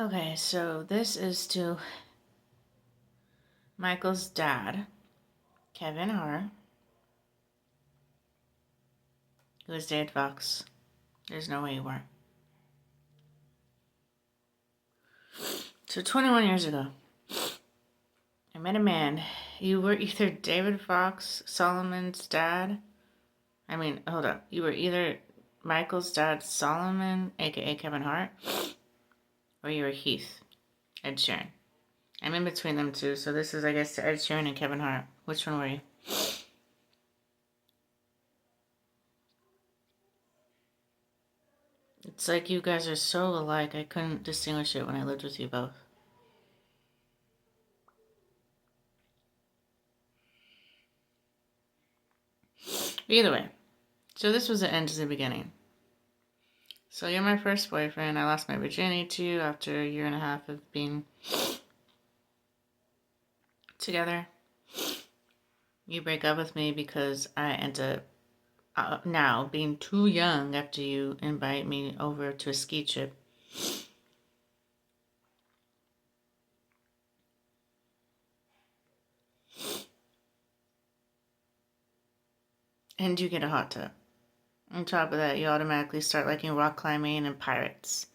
Okay, so this is to Michael's dad, Kevin Hart, who is David Fox. There's no way you weren't. So 21 years ago, I met a man. You were either David Fox, Solomon's dad. Hold up. You were either Michael's dad, Solomon, aka Kevin Hart, or you were Heath, Ed Sheeran. I'm in between them two, so this is, I guess, Ed Sheeran and Kevin Hart. Which one were you? It's like you guys are so alike, I couldn't distinguish it when I lived with you both. Either way, so this was the end to the beginning. So you're my first boyfriend. I lost my virginity to you after a year and a half of being together. You break up with me because I end up now being too young after you invite me over to a ski trip. And you get a hot tub. On top of that, you automatically start liking rock climbing and pirates.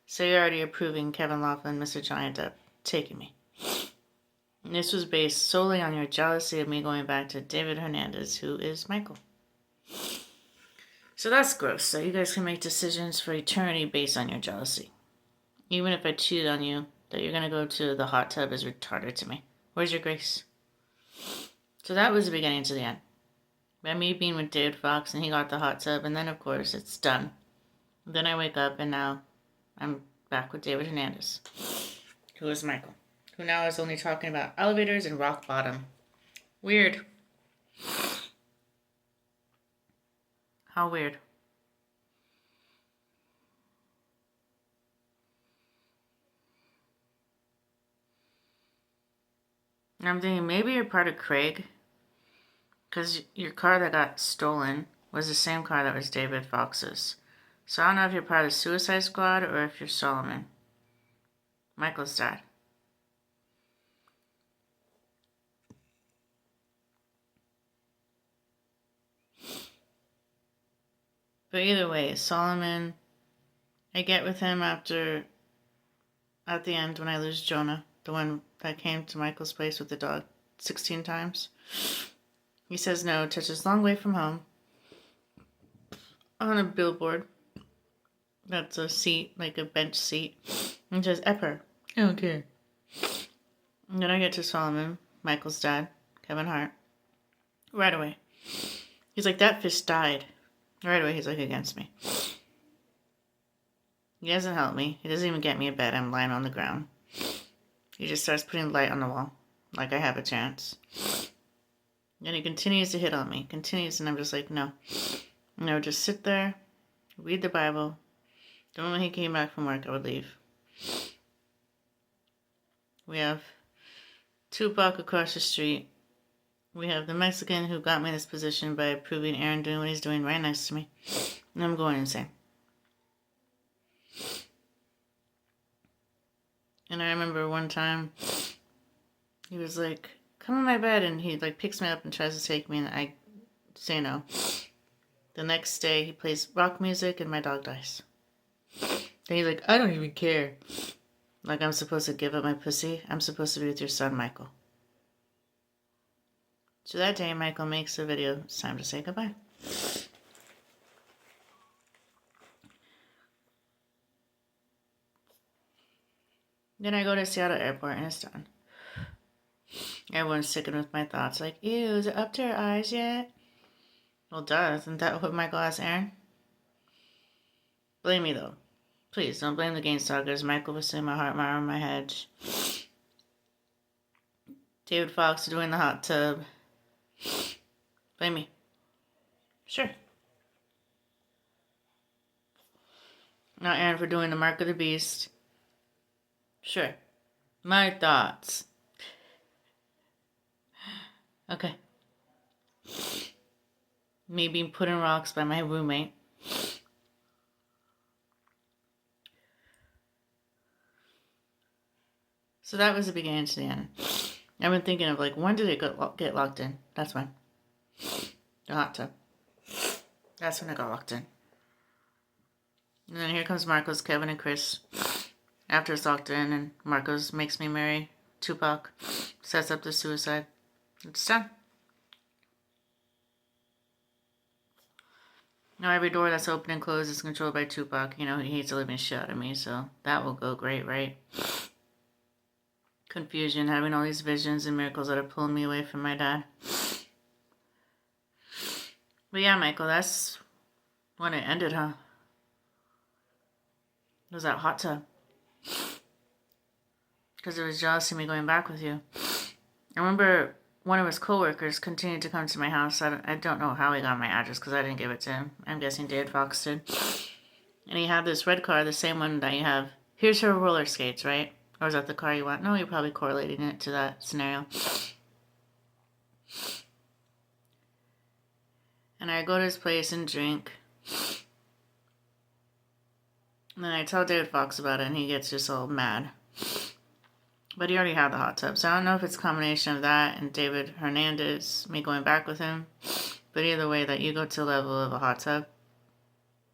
So you're already approving Kevin Laughlin, Mr. Johnny Depp, taking me. And this was based solely on your jealousy of me going back to David Hernandez, who is Michael. So that's gross. So you guys can make decisions for eternity based on your jealousy. Even if I cheated on you, that you're going to go to the hot tub is retarded to me. Where's your grace? So that was the beginning to the end. By me being with David Fox and he got the hot tub, and then of course it's done. Then I wake up and now I'm back with David Hernandez, who is Michael, who now is only talking about elevators and rock bottom. Weird. How weird. I'm thinking maybe you're part of Craig, because your car that got stolen was the same car that was David Fox's. So I don't know if you're part of the Suicide Squad or if you're Solomon, Michael's dad. But either way, Solomon, I get with him at the end when I lose Jonah, the one that came to Michael's place with the dog 16 times. He says no, touches long way from home. On a billboard. That's a seat, like a bench seat. And says, Epper. I don't care. And then I get to Solomon, Michael's dad, Kevin Hart. Right away. He's like, that fish died. Right away, he's like, against me. He doesn't help me. He doesn't even get me a bed. I'm lying on the ground. He just starts putting light on the wall. Like I have a chance. And he continues to hit on me. Continues, and I'm just like, no. No, just sit there, read the Bible. The moment he came back from work, I would leave. We have Tupac across the street. We have the Mexican who got me in this position by approving Aaron doing what he's doing right next to me. And I'm going insane. And I remember one time, he was like, come in my bed, and he like picks me up and tries to take me, and I say no. The next day, he plays rock music, and my dog dies. Then he's like, I don't even care. Like I'm supposed to give up my pussy? I'm supposed to be with your son, Michael. So that day, Michael makes a video. It's time to say goodbye. Then I go to Seattle Airport, and it's done. Everyone's sticking with my thoughts, like, ew, is it up to her eyes yet? Well, duh, isn't that what Michael asked Aaron? Blame me, though. Please, don't blame the Game Stalkers. Michael was in my heart, my arm, my head. David Fox doing the hot tub. Blame me. Sure. Not Aaron for doing the Mark of the Beast. Sure. My thoughts. Okay. Me being put in rocks by my roommate. So that was the beginning to the end. I've been thinking of like, when did it get locked in? That's when. The hot tub. That's when it got locked in. And then here comes Marcos, Kevin, and Chris. After it's locked in, and Marcos makes me marry Tupac, sets up the suicide. It's done. Now every door that's open and closed is controlled by Tupac. You know, he hates the living shit out of me, so that will go great, right? Confusion, having all these visions and miracles that are pulling me away from my dad. But yeah, Michael, that's when it ended, huh? It was that hot tub. Because it was jealous of me going back with you. I remember one of his coworkers continued to come to my house. I don't know how he got my address because I didn't give it to him. I'm guessing David Fox did. And he had this red car, the same one that you have. Here's her roller skates, right? Or is that the car you want? No, you're probably correlating it to that scenario. And I go to his place and drink. And then I tell David Fox about it, and he gets just all mad. But he already had the hot tub, so I don't know if it's a combination of that and David Hernandez, me going back with him. But either way, that you go to the level of a hot tub,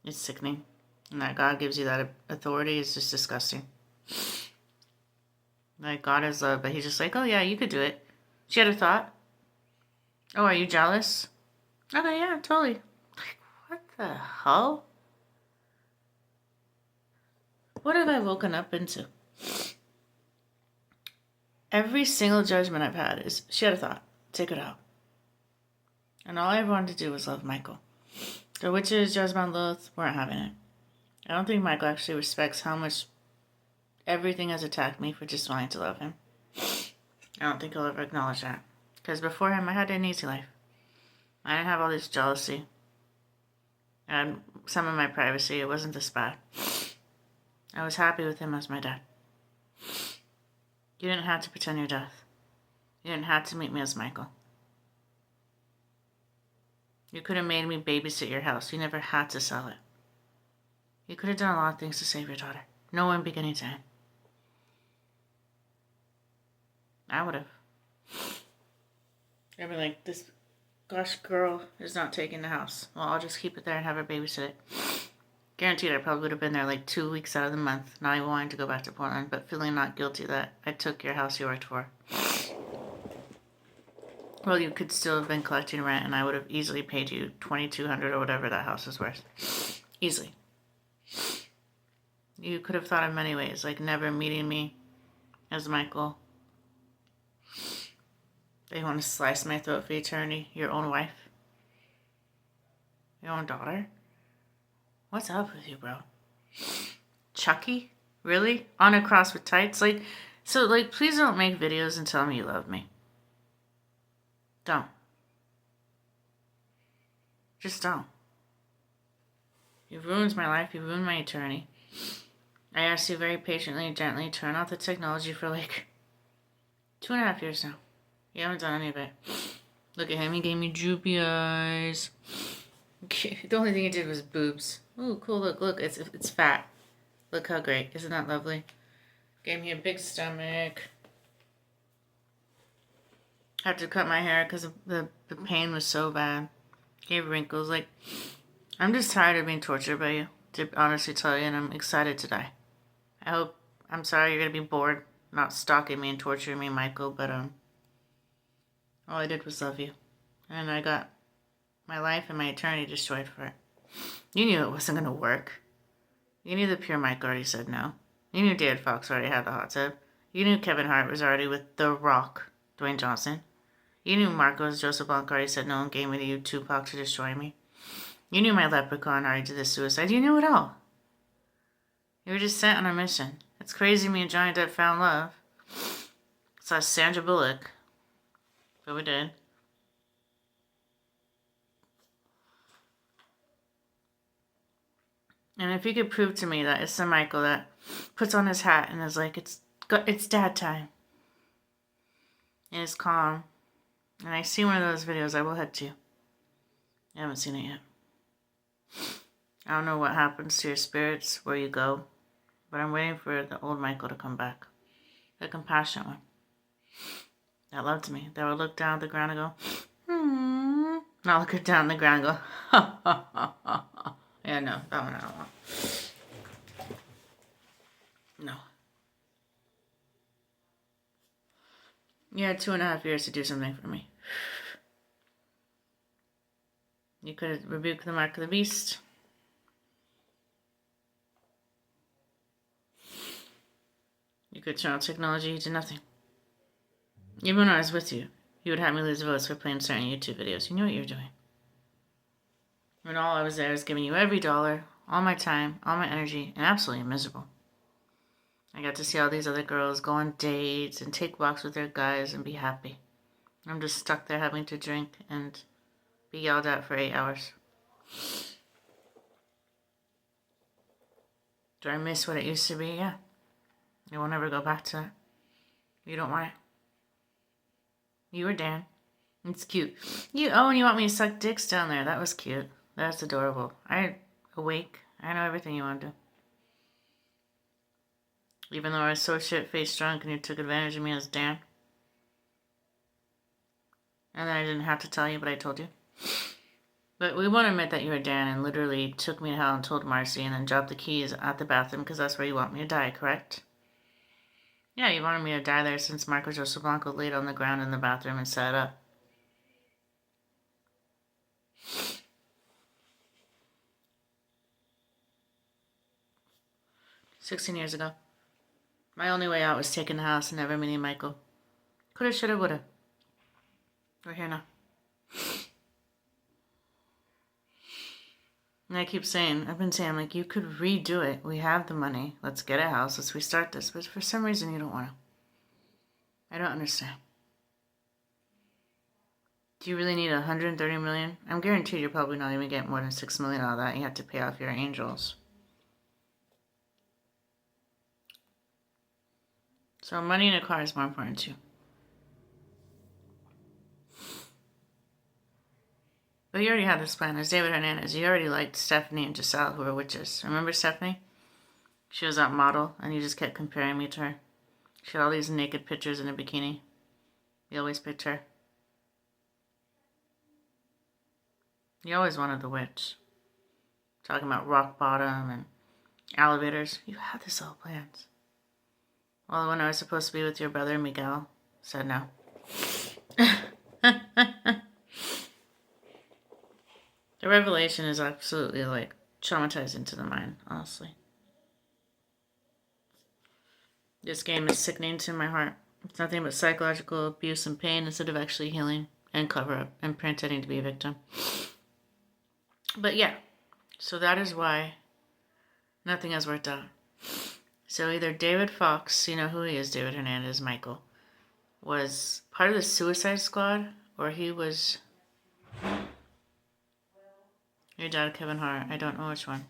it's sickening. And that God gives you that authority is just disgusting. Like, God is love, but he's just like, oh yeah, you could do it. She had a thought. Oh, are you jealous? Okay, yeah, totally. Like, what the hell? What have I woken up into? Every single judgment I've had is, she had a thought. Take it out. And all I wanted to do was love Michael. The witches, Jezebel, and Lilith weren't having it. I don't think Michael actually respects how much everything has attacked me for just wanting to love him. I don't think he'll ever acknowledge that. Because before him, I had an easy life. I didn't have all this jealousy. I had some of my privacy. It wasn't this bad. I was happy with him as my dad. You didn't have to pretend your death. You didn't have to meet me as Michael. You could have made me babysit your house. You never had to sell it. You could have done a lot of things to save your daughter. No one beginning to end. I would have. I'd be like, this gosh girl is not taking the house. Well, I'll just keep it there and have her babysit it. Guaranteed I probably would have been there like 2 weeks out of the month, not even wanting to go back to Portland, but feeling not guilty that I took your house you worked for. Well, you could still have been collecting rent, and I would have easily paid you $2,200 or whatever that house is worth. Easily. You could have thought of many ways, like never meeting me as Michael. They want to slice my throat for eternity. Your own wife. Your own daughter. What's up with you, bro? Chucky? Really? On a cross with tights? Please don't make videos and tell me you love me. Don't. Just don't. You've ruined my life. You've ruined my eternity. I asked you very patiently and gently to turn off the technology for 2.5 years now. You haven't done any of it. Look at him. He gave me droopy eyes. The only thing he did was boobs. Ooh, cool. Look. It's fat. Look how great. Isn't that lovely? Gave me a big stomach. Had to cut my hair because the pain was so bad. Gave wrinkles. I'm just tired of being tortured by you, to honestly tell you, and I'm excited to die. I'm sorry you're going to be bored, not stalking me and torturing me, Michael, but all I did was love you. And I got my life and my eternity destroyed for it. You knew it wasn't going to work. You knew the pure Mike already said no. You knew David Fox already had the hot tub. You knew Kevin Hart was already with The Rock, Dwayne Johnson. You knew Marcos Joseph Blanc already said no and gave me to you, Tupac, to destroy me. You knew my leprechaun already did the suicide. You knew it all. You were just sent on a mission. It's crazy me and Johnny Depp found love. Saw Sandra Bullock. But we did. And if you could prove to me that it's the Michael that puts on his hat and is like, it's dad time. And is calm. And I see one of those videos, I will head to you. I haven't seen it yet. I don't know what happens to your spirits, where you go. But I'm waiting for the old Michael to come back. The compassionate one. That loved me. That would look down at the ground and go, hmm. Not look it down at the ground and go, ha ha ha ha ha. Yeah, no, that one I don't want. No. You had 2.5 years to do something for me. You could have rebuked the mark of the beast. You could turn on technology to nothing. Even when I was with you, you would have me lose votes for playing certain YouTube videos. You knew what you were doing. When all I was there was giving you every dollar, all my time, all my energy, and absolutely miserable. I got to see all these other girls go on dates and take walks with their guys and be happy. I'm just stuck there having to drink and be yelled at for 8 hours. Do I miss what it used to be? Yeah. You won't ever go back to it. You don't want it. You were Dan. It's cute. And you want me to suck dicks down there. That was cute. That's adorable. I awake. I know everything you want to do. Even though I was so shit-faced drunk and you took advantage of me as Dan. And then I didn't have to tell you, but I told you. But we won't admit that you were Dan and literally took me to hell and told Marcy and then dropped the keys at the bathroom because that's where you want me to die, correct? Yeah, you wanted me to die there since Marco Joseph Blanco laid on the ground in the bathroom and sat up. "16 years ago. My only way out was taking the house and never meeting Michael. Coulda, shoulda, woulda. We're here now. And I've been saying, like, you could redo it. We have the money. Let's get a house. Let's restart this. But for some reason, you don't want to. I don't understand. Do you really need $130 million? I'm guaranteed you're probably not even getting more than $6 million out of that. You have to pay off your angels. So money in a car is more important too. But you already had this plan. As David Hernandez, you already liked Stephanie and Giselle, who were witches. Remember Stephanie? She was that model, and you just kept comparing me to her. She had all these naked pictures in a bikini. You always picked her. You always wanted the witch. Talking about rock bottom and elevators. You had this all planned. Well, when I was supposed to be with your brother, Miguel, said no. The revelation is absolutely, like, traumatizing to the mind, honestly. This game is sickening to my heart. It's nothing but psychological abuse and pain instead of actually healing and cover up and pretending to be a victim. But yeah, so that is why nothing has worked out. So either David Fox, you know who he is, David Hernandez, Michael, was part of the Suicide Squad, or he was your dad, Kevin Hart. I don't know which one.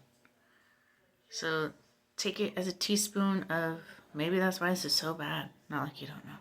So take it as a teaspoon of maybe that's why this is so bad. Not like you don't know.